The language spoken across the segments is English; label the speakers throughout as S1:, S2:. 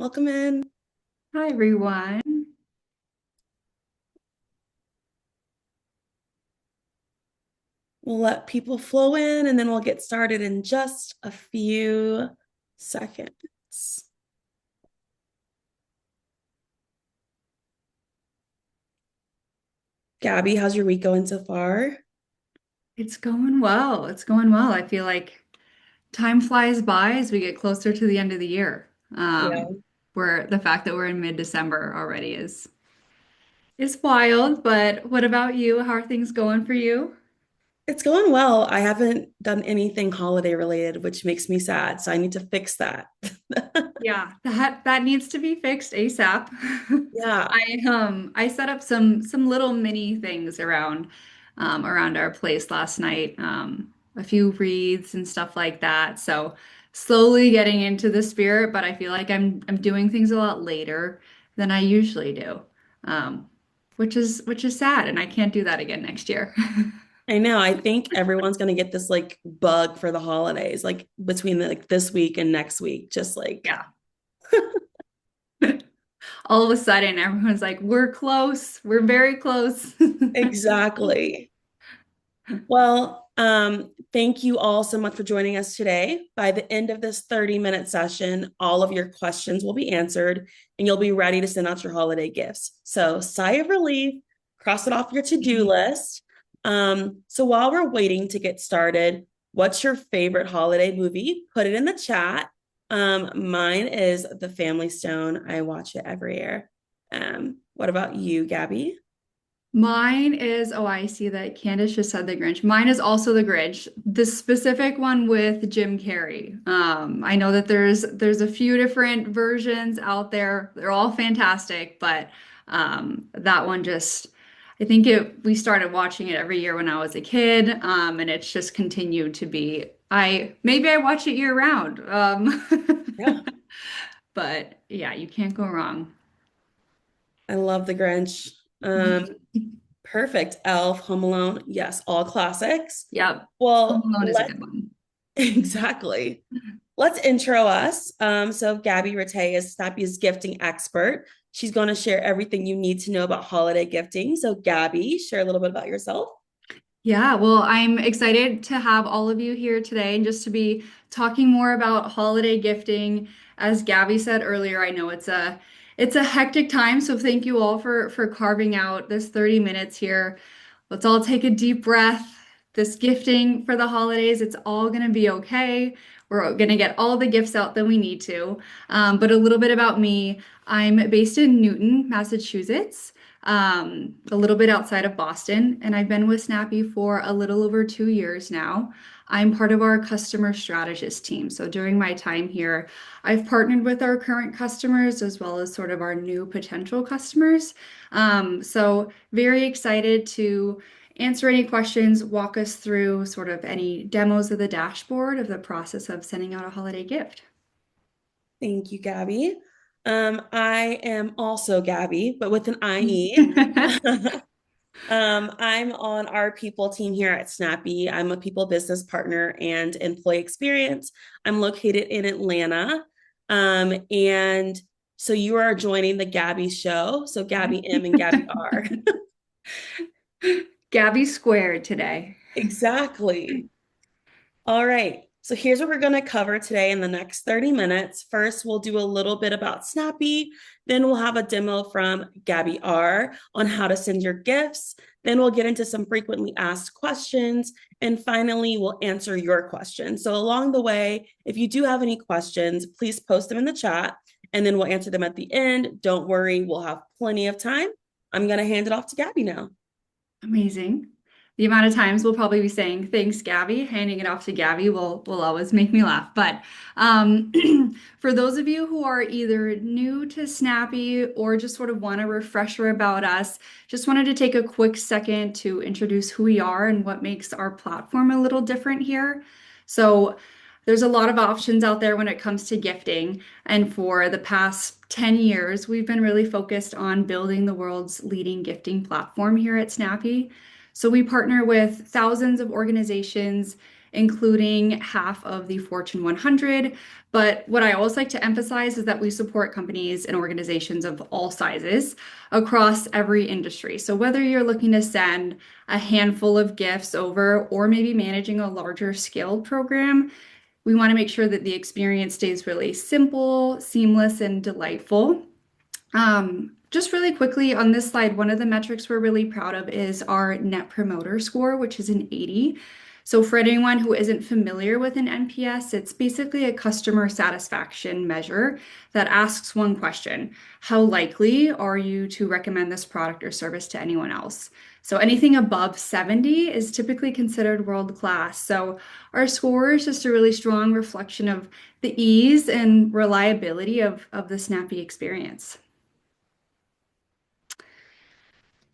S1: Welcome in.
S2: Hi, everyone.
S1: We'll let people flow in and then we'll get started in just a few seconds. Gabby, how's your week going so far?
S2: It's going well. It's going well. I feel like time flies by as we get closer to the end of the year.
S1: Yeah.
S2: Where the fact that we're in mid-December already is wild, but what about you? How are things going for you?
S1: It's going well. I haven't done anything holiday related, which makes me sad. So I need to fix that.
S2: Yeah, that needs to be fixed ASAP.
S1: Yeah.
S2: I set up some little mini things around our place last night. A few wreaths and stuff like that. So slowly getting into the spirit, but I feel like I'm doing things a lot later than I usually do. Um, which is sad, and I can't do that again next year.
S1: I know. I think everyone's gonna get this like bug for the holidays, like between like this week and next week. Just like
S2: Yeah. All of a sudden, everyone's like, "We're close. We're very close."
S1: exactly. Well, thank you all so much for joining us today. By the end of this 30-minute session, all of your questions will be answered and you'll be ready to send out your holiday gifts. So, sigh of relief, cross it off your to-do list. So while we're waiting to get started, what's your favorite holiday movie? Put it in the chat. Mine is The Family Stone. I watch it every year. What about you, Gabby?
S2: Mine is, oh, I see that Candace just said the Grinch. Mine is also the Grinch, the specific one with Jim Carrey. I know that there's a few different versions out there. They're all fantastic, but that one just, I think we started watching it every year when I was a kid, and it's just continued to be. Maybe I watch it year round.
S1: Yeah.
S2: But yeah, you can't go wrong.
S1: I love The Grinch. Um, Perfect. Elf, Home Alone. Yes, all classics.
S2: Yep. Home
S1: Well,
S2: Alone is a
S1: let's
S2: good one.
S1: exactly. Let's intro us. So Gabby Rattay is Snappy's gifting expert. She's going to share everything you need to know about holiday gifting. So Gabby, share a little bit about yourself.
S2: Yeah, well, I'm excited to have all of you here today and just to be talking more about holiday gifting. As Gabby said earlier, I know it's a hectic time, so thank you all for carving out this 30 minutes here. Let's all take a deep breath. This gifting for the holidays, it's all gonna be okay. We're gonna get all the gifts out that we need to. But a little bit about me. I'm based in Newton, Massachusetts, a little bit outside of Boston, and I've been with Snappy for a little over 2 years now. I'm part of our customer strategist team. So during my time here, I've partnered with our current customers as well as sort of our new potential customers. So very excited to answer any questions, walk us through sort of any demos of the dashboard of the process of sending out a holiday gift.
S1: Thank you, Gabby. I am also Gabby, but with an IE. I'm on our people team here at Snappy. I'm a people business partner and employee experience. I'm located in Atlanta. And so you are joining the Gabby show. So Gabby M and Gabby R.
S2: Gabby squared today.
S1: Exactly. All right. So here's what we're going to cover today in the next 30 minutes. First, we'll do a little bit about Snappy. Then we'll have a demo from Gabby R on how to send your gifts. Then we'll get into some frequently asked questions. And finally, we'll answer your questions. So along the way, if you do have any questions, please post them in the chat and then we'll answer them at the end. Don't worry, we'll have plenty of time. I'm going to hand it off to Gabby now.
S2: Amazing. The amount of times we'll probably be saying thanks, Gabby. Handing it off to Gabby will always make me laugh. But um, for those of you who are either new to Snappy or just sort of want a refresher about us, just wanted to take a quick second to introduce who we are and what makes our platform a little different here. So there's a lot of options out there when it comes to gifting. And for the past 10 years, we've been really focused on building the world's leading gifting platform here at Snappy. So we partner with thousands of organizations including half of the Fortune 100. But what I always like to emphasize is that we support companies and organizations of all sizes across every industry. So whether you're looking to send a handful of gifts over or maybe managing a larger scaled program, we want to make sure that the experience stays really simple, seamless, and delightful. Just really quickly on this slide, one of the metrics we're really proud of is our Net Promoter Score, which is an 80. So for anyone who isn't familiar with an NPS, it's basically a customer satisfaction measure that asks one question: how likely are you to recommend this product or service to anyone else? So anything above 70 is typically considered world class. So our score is just a really strong reflection of the ease and reliability of the Snappy experience.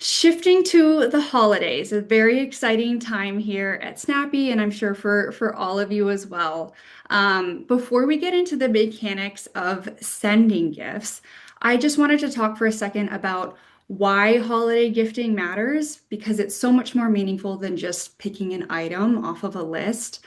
S2: Shifting to the holidays, a very exciting time here at Snappy, and I'm sure for all of you as well. Before we get into the mechanics of sending gifts, I just wanted to talk for a second about why holiday gifting matters, because it's so much more meaningful than just picking an item off of a list.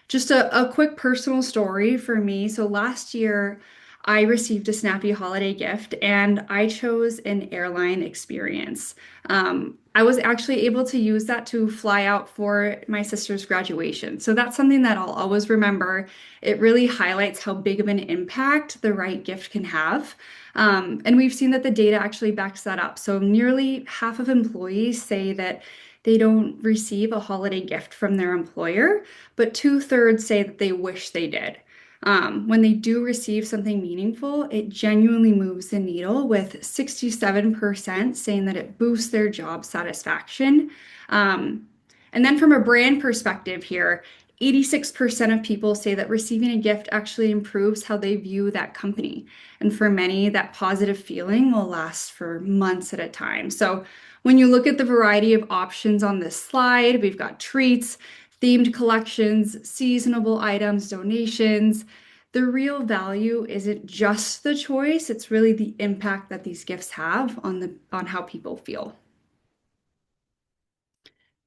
S2: Just a quick personal story for me. So last year, I received a Snappy holiday gift and I chose an airline experience. I was actually able to use that to fly out for my sister's graduation. So that's something that I'll always remember. It really highlights how big of an impact the right gift can have. And we've seen that the data actually backs that up. So nearly half of employees say that they don't receive a holiday gift from their employer, but 2/3 say that they wish they did. When they do receive something meaningful, it genuinely moves the needle, with 67% saying that it boosts their job satisfaction. And then from a brand perspective here, 86% of people say that receiving a gift actually improves how they view that company. And for many, that positive feeling will last for months at a time. So when you look at the variety of options on this slide, we've got treats, themed collections, seasonable items, donations. The real value isn't just the choice, it's really the impact that these gifts have on how people feel.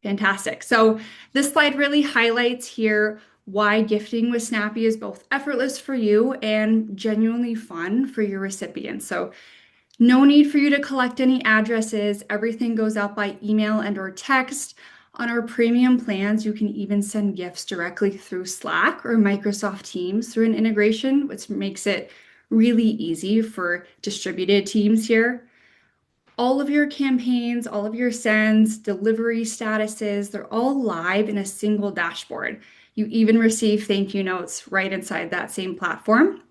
S2: Fantastic. So this slide really highlights here why gifting with Snappy is both effortless for you and genuinely fun for your recipients. So no need for you to collect any addresses. Everything goes out by email and or text. On our premium plans, you can even send gifts directly through Slack or Microsoft Teams through an integration, which makes it really easy for distributed teams here. All of your campaigns, all of your sends, delivery statuses, they're all live in a single dashboard. You even receive thank you notes right inside that same platform.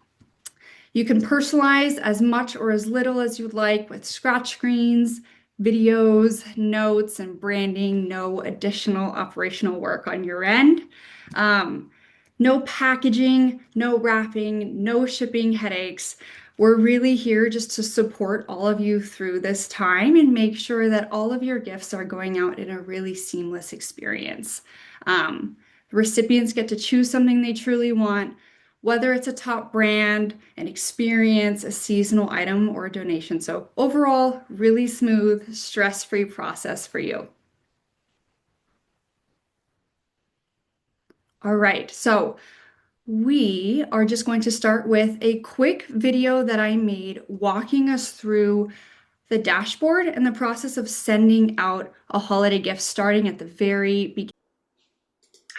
S2: You can personalize as much or as little as you'd like with scratch screens, videos, notes, and branding. No additional operational work on your end. No packaging, no wrapping, no shipping headaches. We're really here just to support all of you through this time and make sure that all of your gifts are going out in a really seamless experience. Recipients get to choose something they truly want, whether it's a top brand, an experience, a seasonal item, or a donation. So overall, really smooth, stress-free process for you. All right, so we are just going to start with a quick video that I made walking us through the dashboard and the process of sending out a holiday gift starting at the very beginning.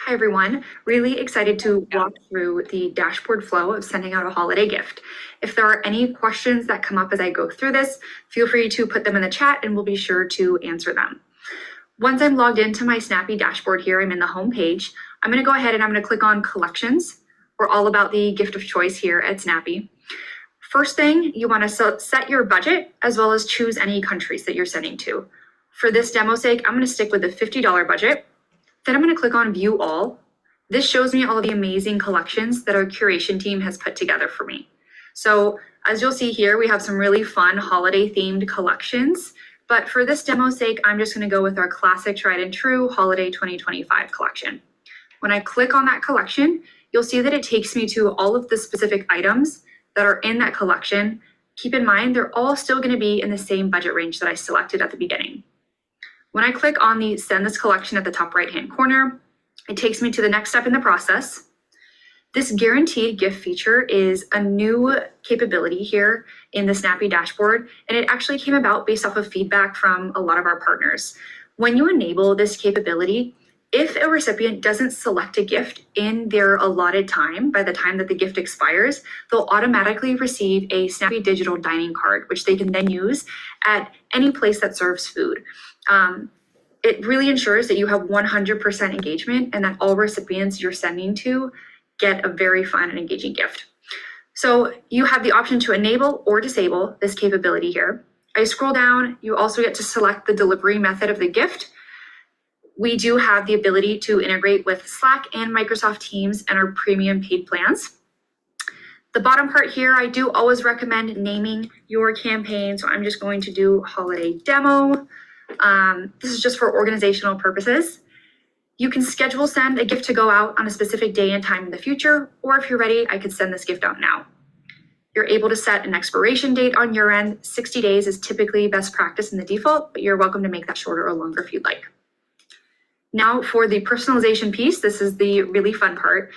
S3: Hi everyone, really excited to walk through the dashboard flow of sending out a holiday gift. If there are any questions that come up as I go through this, feel free to put them in the chat and we'll be sure to answer them. Once I'm logged into my Snappy dashboard here, I'm in the home page. I'm going to go ahead and I'm going to click on Collections. We're all about the gift of choice here at Snappy. First thing, you want to set your budget as well as choose any countries that you're sending to. For this demo sake, I'm going to stick with the $50 budget. Then I'm going to click on View All. This shows me all of the amazing collections that our curation team has put together for me. So as you'll see here, we have some really fun holiday themed collections. But for this demo sake, I'm just going to go with our classic tried and true Holiday 2025 collection. When I click on that collection, you'll see that it takes me to all of the specific items that are in that collection. Keep in mind, they're all still going to be in the same budget range that I selected at the beginning. When I click on the Send This Collection at the top right-hand corner, It takes me to the next step in the process. This guaranteed gift feature is a new capability here in the Snappy dashboard, and it actually came about based off of feedback from a lot of our partners. When you enable this capability, if a recipient doesn't select a gift in their allotted time, by the time that the gift expires, they'll automatically receive a Snappy digital dining card, which they can then use at any place that serves food. It really ensures that you have 100% engagement and that all recipients you're sending to get a very fun and engaging gift. So you have the option to enable or disable this capability here. I scroll down, you also get to select the delivery method of the gift. We do have the ability to integrate with Slack and Microsoft Teams and our premium paid plans. The bottom part here, I do always recommend naming your campaign. So I'm just going to do holiday demo. This is just for organizational purposes. You can schedule send a gift to go out on a specific day and time in the future, or if you're ready, I could send this gift out now. You're able to set an expiration date on your end. 60 days is typically best practice in the default, but you're welcome to make that shorter or longer if you'd like. Now for the personalization piece, this is the really fun part.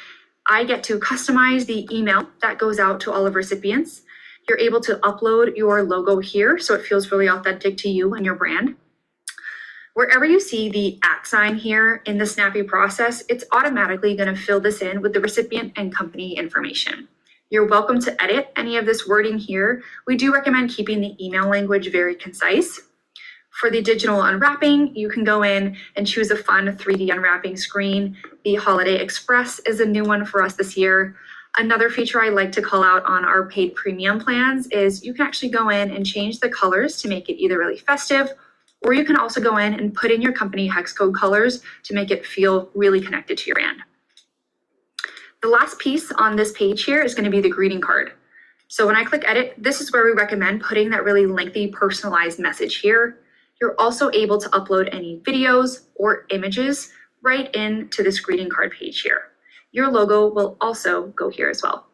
S3: I get to customize the email that goes out to all of recipients. You're able to upload your logo here, so it feels really authentic to you and your brand. Wherever you see the @ sign here in the Snappy process, it's automatically going to fill this in with the recipient and company information. You're welcome to edit any of this wording here. We do recommend keeping the email language very concise. For the digital unwrapping, you can go in and choose a fun 3D unwrapping screen. The Holiday Express is a new one for us this year. Another feature I like to call out on our paid premium plans is you can actually go in and change the colors to make it either really festive, or you can also go in and put in your company hex code colors to make it feel really connected to your brand. The last piece on this page here is going to be the greeting card. So when I click edit, this is where we recommend putting that really lengthy personalized message here. You're also able to upload any videos or images right into this greeting card page here. Your logo will also go here as well.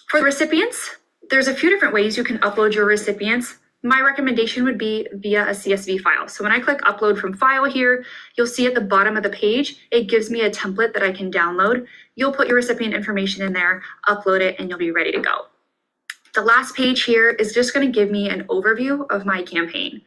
S3: For the recipients, there's a few different ways you can upload your recipients. My recommendation would be via a CSV file. So when I click upload from file here, you'll see at the bottom of the page, it gives me a template that I can download. You'll put your recipient information in there, upload it, and you'll be ready to go. The last page here is just going to give me an overview of my campaign.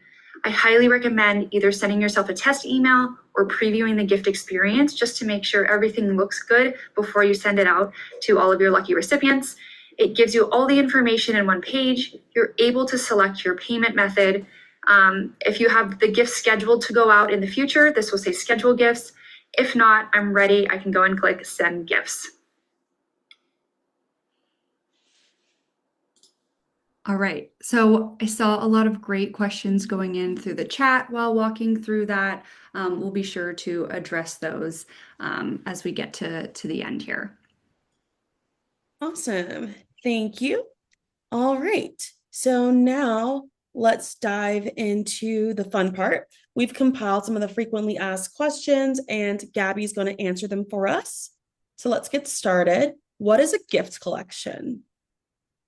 S3: I highly recommend either sending yourself a test email or previewing the gift experience just to make sure everything looks good before you send it out to all of your lucky recipients. It gives you all the information in one page. You're able to select your payment method. If you have the gifts scheduled to go out in the future, this will say schedule gifts. If not, I'm ready. I can go and click send gifts.
S2: All right, so I saw a lot of great questions going in through the chat while walking through that. We'll be sure to address those as we get to the end here.
S1: Awesome. Thank you. All right. So now let's dive into the fun part. We've compiled some of the frequently asked questions, and Gabby's going to answer them for us. So let's get started. What is a gift collection?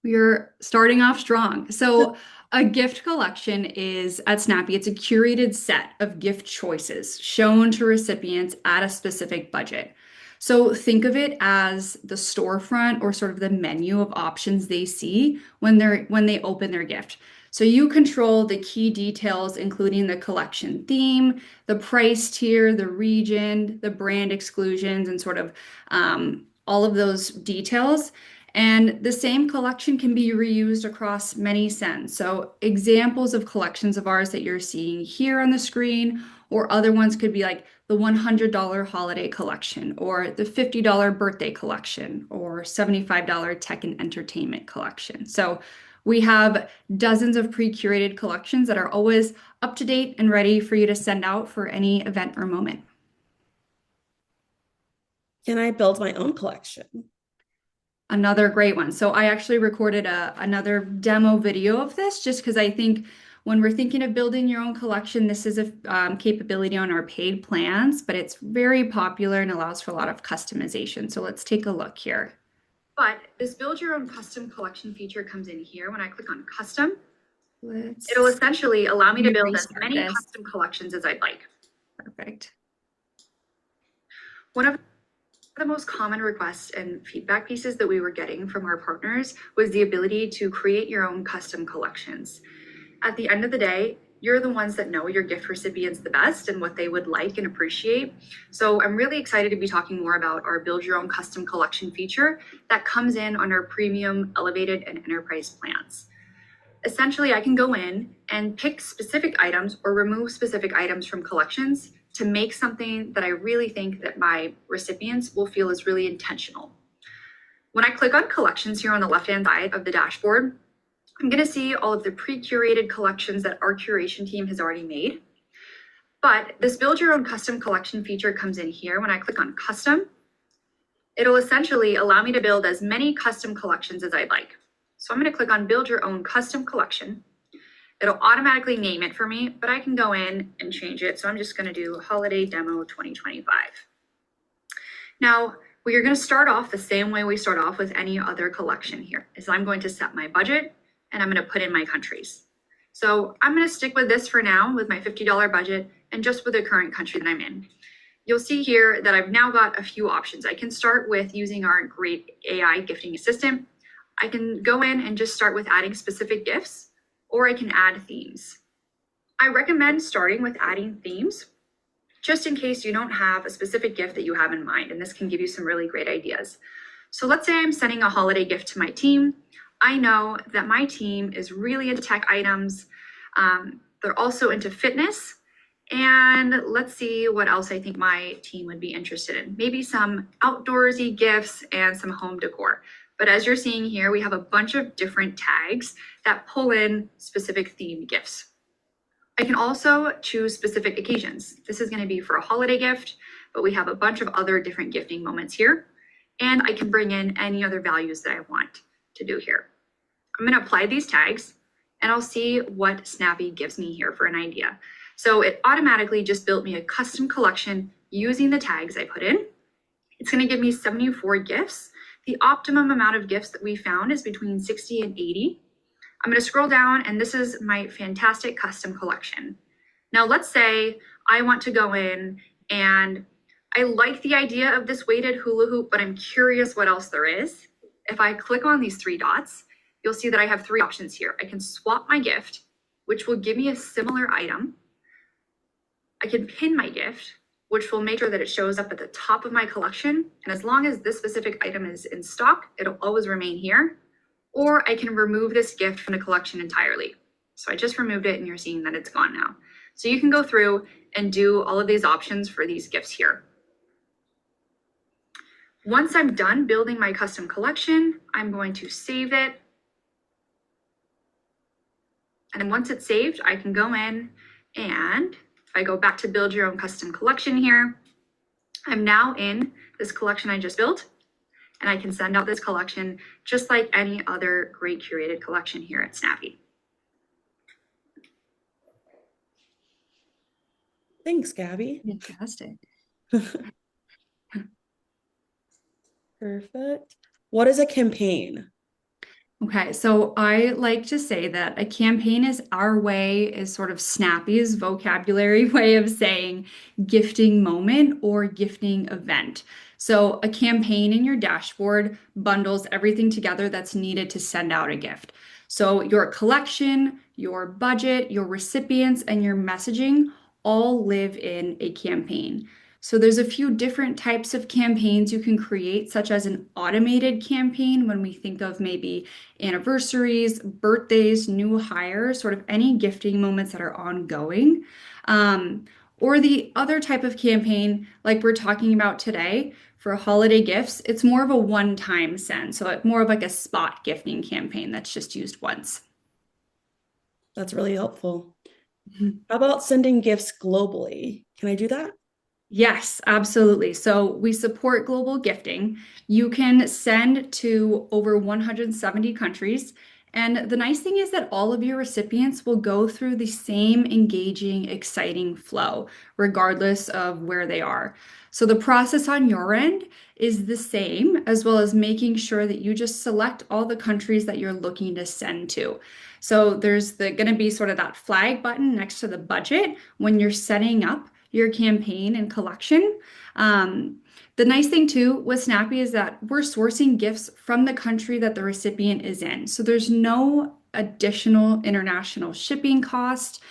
S2: We're starting off strong. So a gift collection is, at Snappy, it's a curated set of gift choices shown to recipients at a specific budget. So think of it as the storefront or sort of the menu of options they see when they open their gift. So you control the key details, including the collection theme, the price tier, the region, the brand exclusions, and sort of all of those details. And the same collection can be reused across many scents. So examples of collections of ours that you're seeing here on the screen, or other ones could be like the $100 holiday collection, or the $50 birthday collection, or $75 tech and entertainment collection. So we have dozens of pre-curated collections that are always up to date and ready for you to send out for any event or moment.
S1: Can I build my own collection?
S2: Another great one. So I actually recorded another demo video of this just because I think when we're thinking of building your own collection, this is a capability on our paid plans, but it's very popular and allows for a lot of customization. So let's take a look here.
S3: But this build your own custom collection feature comes in here. When I click on custom, it'll essentially allow me to build as many custom collections as I'd like.
S2: Perfect.
S3: One of the most common requests and feedback pieces that we were getting from our partners was the ability to create your own custom collections. At the end of the day, you're the ones that know your gift recipients the best and what they would like and appreciate. So I'm really excited to be talking more about our build your own custom collection feature that comes in on our premium, elevated, and enterprise plans. Essentially, I can go in and pick specific items or remove specific items from collections to make something that I really think that my recipients will feel is really intentional. When I click on collections here on the left-hand side of the dashboard, I'm going to see all of the pre-curated collections that our curation team has already made. But this build your own custom collection feature comes in here. When I click on custom, it'll essentially allow me to build as many custom collections as I'd like. So I'm going to click on build your own custom collection. It'll automatically name it for me, but I can go in and change it. So I'm just going to do holiday demo 2025. Now, we are going to start off the same way we start off with any other collection here, is I'm going to set my budget and I'm going to put in my countries. So I'm going to stick with this for now with my $50 budget and just with the current country that I'm in. You'll see here that I've now got a few options. I can start with using our great AI gifting assistant. I can go in and just start with adding specific gifts, or I can add themes. I recommend starting with adding themes, just in case you don't have a specific gift that you have in mind, and this can give you some really great ideas. So let's say I'm sending a holiday gift to my team. I know that my team is really into tech items. They're also into fitness. And let's see what else I think my team would be interested in. Maybe some outdoorsy gifts and some home decor. But as you're seeing here, we have a bunch of different tags that pull in specific themed gifts. I can also choose specific occasions. This is going to be for a holiday gift, but we have a bunch of other different gifting moments here. And I can bring in any other values that I want to do here. I'm going to apply these tags and I'll see what Snappy gives me here for an idea. So it automatically just built me a custom collection using the tags I put in. It's going to give me 74 gifts. The optimum amount of gifts that we found is between 60 and 80. I'm going to scroll down and this is my fantastic custom collection. Now let's say I want to go in and I like the idea of this weighted hula hoop, but I'm curious what else there is. If I click on these three dots, you'll see that I have three options here. I can swap my gift, which will give me a similar item. I can pin my gift, which will make sure that it shows up at the top of my collection. And as long as this specific item is in stock, it'll always remain here. Or I can remove this gift from the collection entirely. So I just removed it and you're seeing that it's gone now. So you can go through and do all of these options for these gifts here. Once I'm done building my custom collection, I'm going to save it. And then once it's saved, I can go in and if I go back to build your own custom collection here, I'm now in this collection I just built and I can send out this collection just like any other great curated collection here at Snappy.
S1: Thanks, Gabby.
S2: Fantastic.
S1: Perfect. What is a campaign?
S2: Okay, so I like to say that a campaign is our way, is sort of Snappy's vocabulary way of saying gifting moment or gifting event. So a campaign in your dashboard bundles everything together that's needed to send out a gift. So your collection, your budget, your recipients, and your messaging all live in a campaign. So there's a few different types of campaigns you can create, such as an automated campaign when we think of maybe anniversaries, birthdays, new hires, sort of any gifting moments that are ongoing. Or the other type of campaign, like we're talking about today, for holiday gifts, it's more of a one-time send. So it's more of like a spot gifting campaign that's just used once.
S1: That's really helpful. How about sending gifts globally? Can I do that?
S2: Yes, absolutely. So we support global gifting. You can send to over 170 countries. And the nice thing is that all of your recipients will go through the same engaging, exciting flow, regardless of where they are. So the process on your end is the same, as well as making sure that you just select all the countries that you're looking to send to. So there's going to be sort of that flag button next to the budget when you're setting up your campaign and collection. The nice thing too with Snappy is that we're sourcing gifts from the country that the recipient is in. So there's no additional international shipping cost.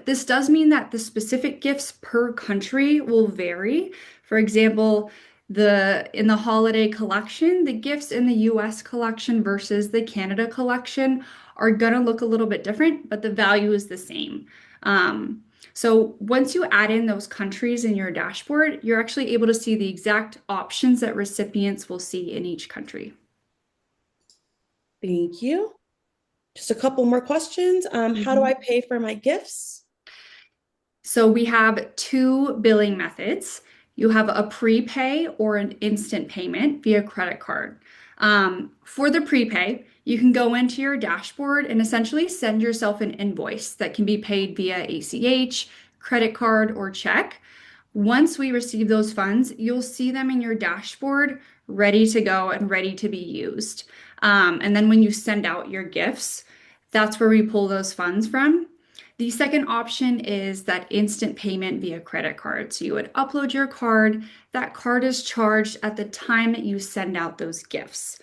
S2: This does mean that the specific gifts per country will vary. For example, in the holiday collection, the gifts in the US collection versus the Canada collection are gonna look a little bit different, but the value is the same. So once you add in those countries in your dashboard, you're actually able to see the exact options that recipients will see in each country.
S1: Thank you. Just a couple more questions. How do I pay for my gifts?
S2: So we have two billing methods. You have a prepay or an instant payment via credit card. For the prepay, you can go into your dashboard and essentially send yourself an invoice that can be paid via ACH, credit card, or check. Once we receive those funds, you'll see them in your dashboard ready to go and ready to be used. And then when you send out your gifts, that's where we pull those funds from. The second option is that instant payment via credit card. So you would upload your card. That card is charged at the time that you send out those gifts.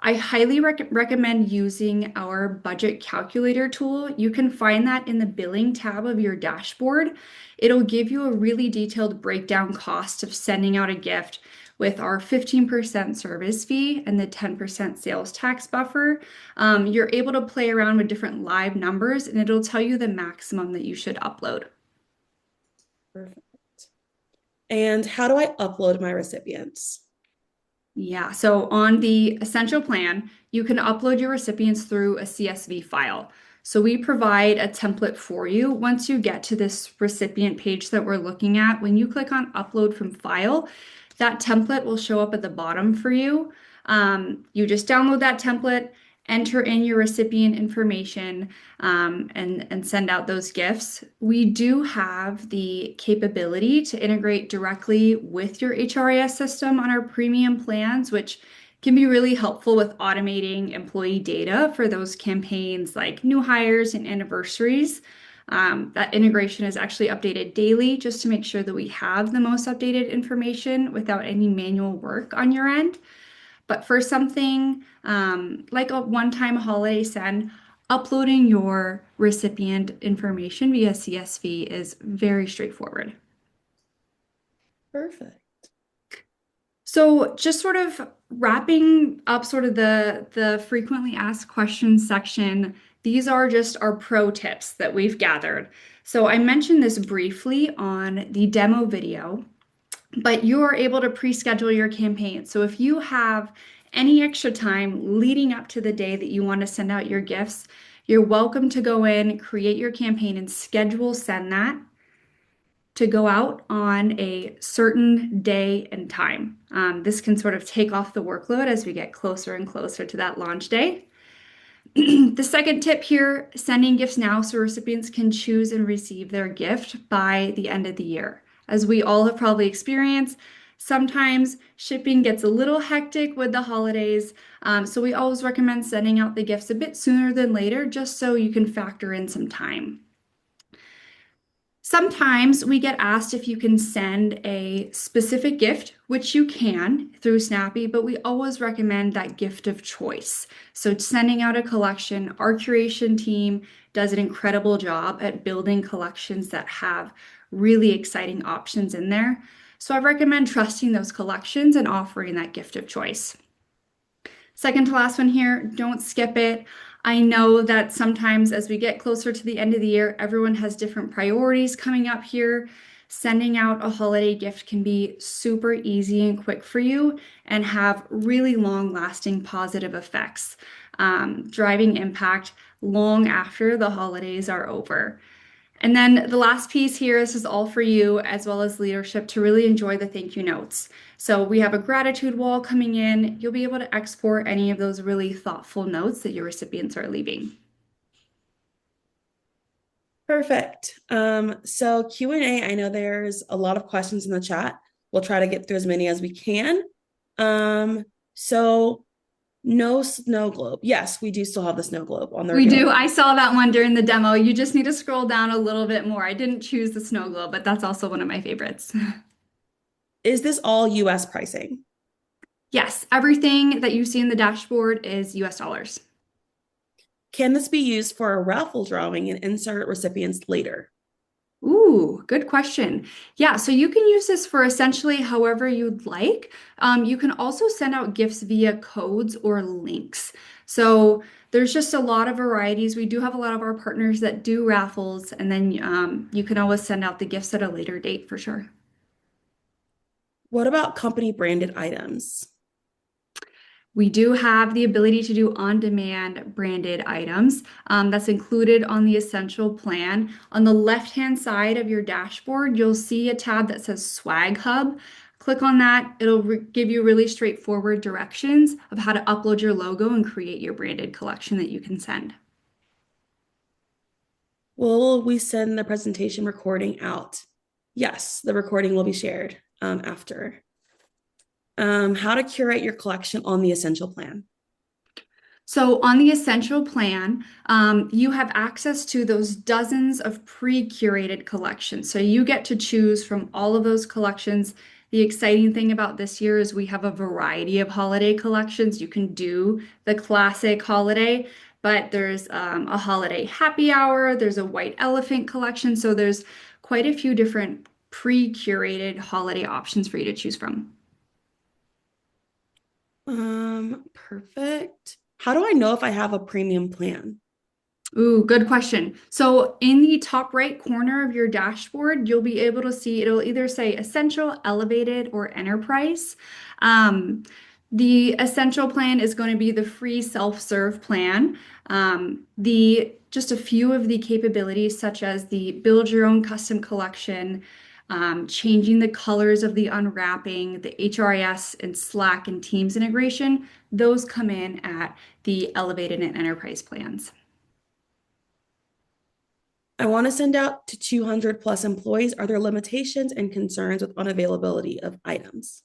S2: I highly recommend using our budget calculator tool. You can find that in the billing tab of your dashboard. It'll give you a really detailed breakdown cost of sending out a gift with our 15% service fee and the 10% sales tax buffer. You're able to play around with different live numbers and it'll tell you the maximum that you should upload.
S1: Perfect. And how do I upload my recipients?
S2: Yeah, so on the Essential plan, you can upload your recipients through a CSV file. So we provide a template for you. Once you get to this recipient page that we're looking at, when you click on Upload from File, that template will show up at the bottom for you. You just download that template, enter in your recipient information, and send out those gifts. We do have the capability to integrate directly with your HRIS system on our premium plans, which can be really helpful with automating employee data for those campaigns like new hires and anniversaries. That integration is actually updated daily just to make sure that we have the most updated information without any manual work on your end. But for something like a one-time holiday send, uploading your recipient information via CSV is very straightforward.
S1: Perfect.
S2: So just sort of wrapping up sort of the frequently asked questions section, these are just our pro tips that we've gathered. So I mentioned this briefly on the demo video, but you are able to pre-schedule your campaign. So if you have any extra time leading up to the day that you want to send out your gifts, you're welcome to go in, create your campaign, and schedule send that to go out on a certain day and time. This can sort of take off the workload as we get closer and closer to that launch day. The second tip here, sending gifts now so recipients can choose and receive their gift by the end of the year. As we all have probably experienced, sometimes shipping gets a little hectic with the holidays, so we always recommend sending out the gifts a bit sooner than later, just so you can factor in some time. Sometimes we get asked if you can send a specific gift, which you can through Snappy, but we always recommend that gift of choice. So sending out a collection, our curation team does an incredible job at building collections that have really exciting options in there. So I recommend trusting those collections and offering that gift of choice. Second to last one here, don't skip it. I know that sometimes as we get closer to the end of the year, everyone has different priorities coming up here. Sending out a holiday gift can be super easy and quick for you and have really long-lasting positive effects, driving impact long after the holidays are over. And then the last piece here, this is all for you as well as leadership to really enjoy the thank you notes. So we have a gratitude wall coming in. You'll be able to export any of those really thoughtful notes that your recipients are leaving.
S1: Perfect. So Q&A, I know there's a lot of questions in the chat. We'll try to get through as many as we can. So no snow globe. Yes, we do still have the snow globe on the
S2: We
S1: reveal.
S2: do. I saw that one during the demo. You just need to scroll down a little bit more. I didn't choose the snow globe, but that's also one of my favorites.
S1: Is this all US pricing?
S2: Yes, everything that you see in the dashboard is US dollars.
S1: Can this be used for a raffle drawing and insert recipients later?
S2: Ooh, good question. Yeah, so you can use this for essentially however you'd like. You can also send out gifts via codes or links. So there's just a lot of varieties. We do have a lot of our partners that do raffles, and then you can always send out the gifts at a later date for sure.
S1: What about company branded items?
S2: We do have the ability to do on-demand branded items. That's included on the Essential plan. On the left-hand side of your dashboard, you'll see a tab that says Swag Hub. Click on that. It'll give you really straightforward directions of how to upload your logo and create your branded collection that you can send.
S1: Will we send the presentation recording out? Yes, the recording will be shared after. How to curate your collection on the Essential plan.
S2: So on the Essential plan, you have access to those dozens of pre-curated collections. So you get to choose from all of those collections. The exciting thing about this year is we have a variety of holiday collections. You can do the classic holiday, but there's a holiday happy hour, there's a white elephant collection. So there's quite a few different pre-curated holiday options for you to choose from.
S1: Perfect. How do I know if I have a premium plan?
S2: Ooh, good question. So in the top right corner of your dashboard, you'll be able to see it'll either say Essential, Elevated, or Enterprise. Um, the Essential plan is going to be the free self-serve plan. The just a few of the capabilities, such as the build your own custom collection, changing the colors of the unwrapping, the HRIS and Slack and Teams integration, those come in at the Elevated and Enterprise plans.
S1: I want to send out to 200 plus employees. Are there limitations and concerns with unavailability of items?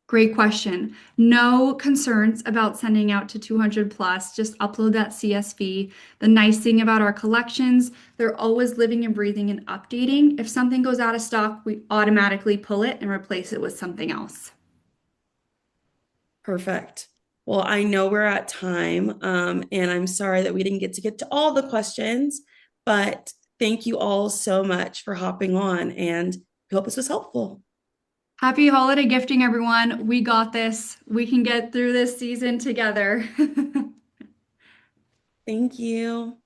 S2: Great question. No concerns about sending out to 200 plus. Just upload that CSV. The nice thing about our collections, they're always living and breathing and updating. If something goes out of stock, we automatically pull it and replace it with something else.
S1: Perfect. Well, I know we're at time, and I'm sorry that we didn't get to all the questions, but thank you all so much for hopping on, and I hope this was helpful.
S2: Happy holiday gifting, everyone. We got this. We can get through this season together.
S1: Thank you.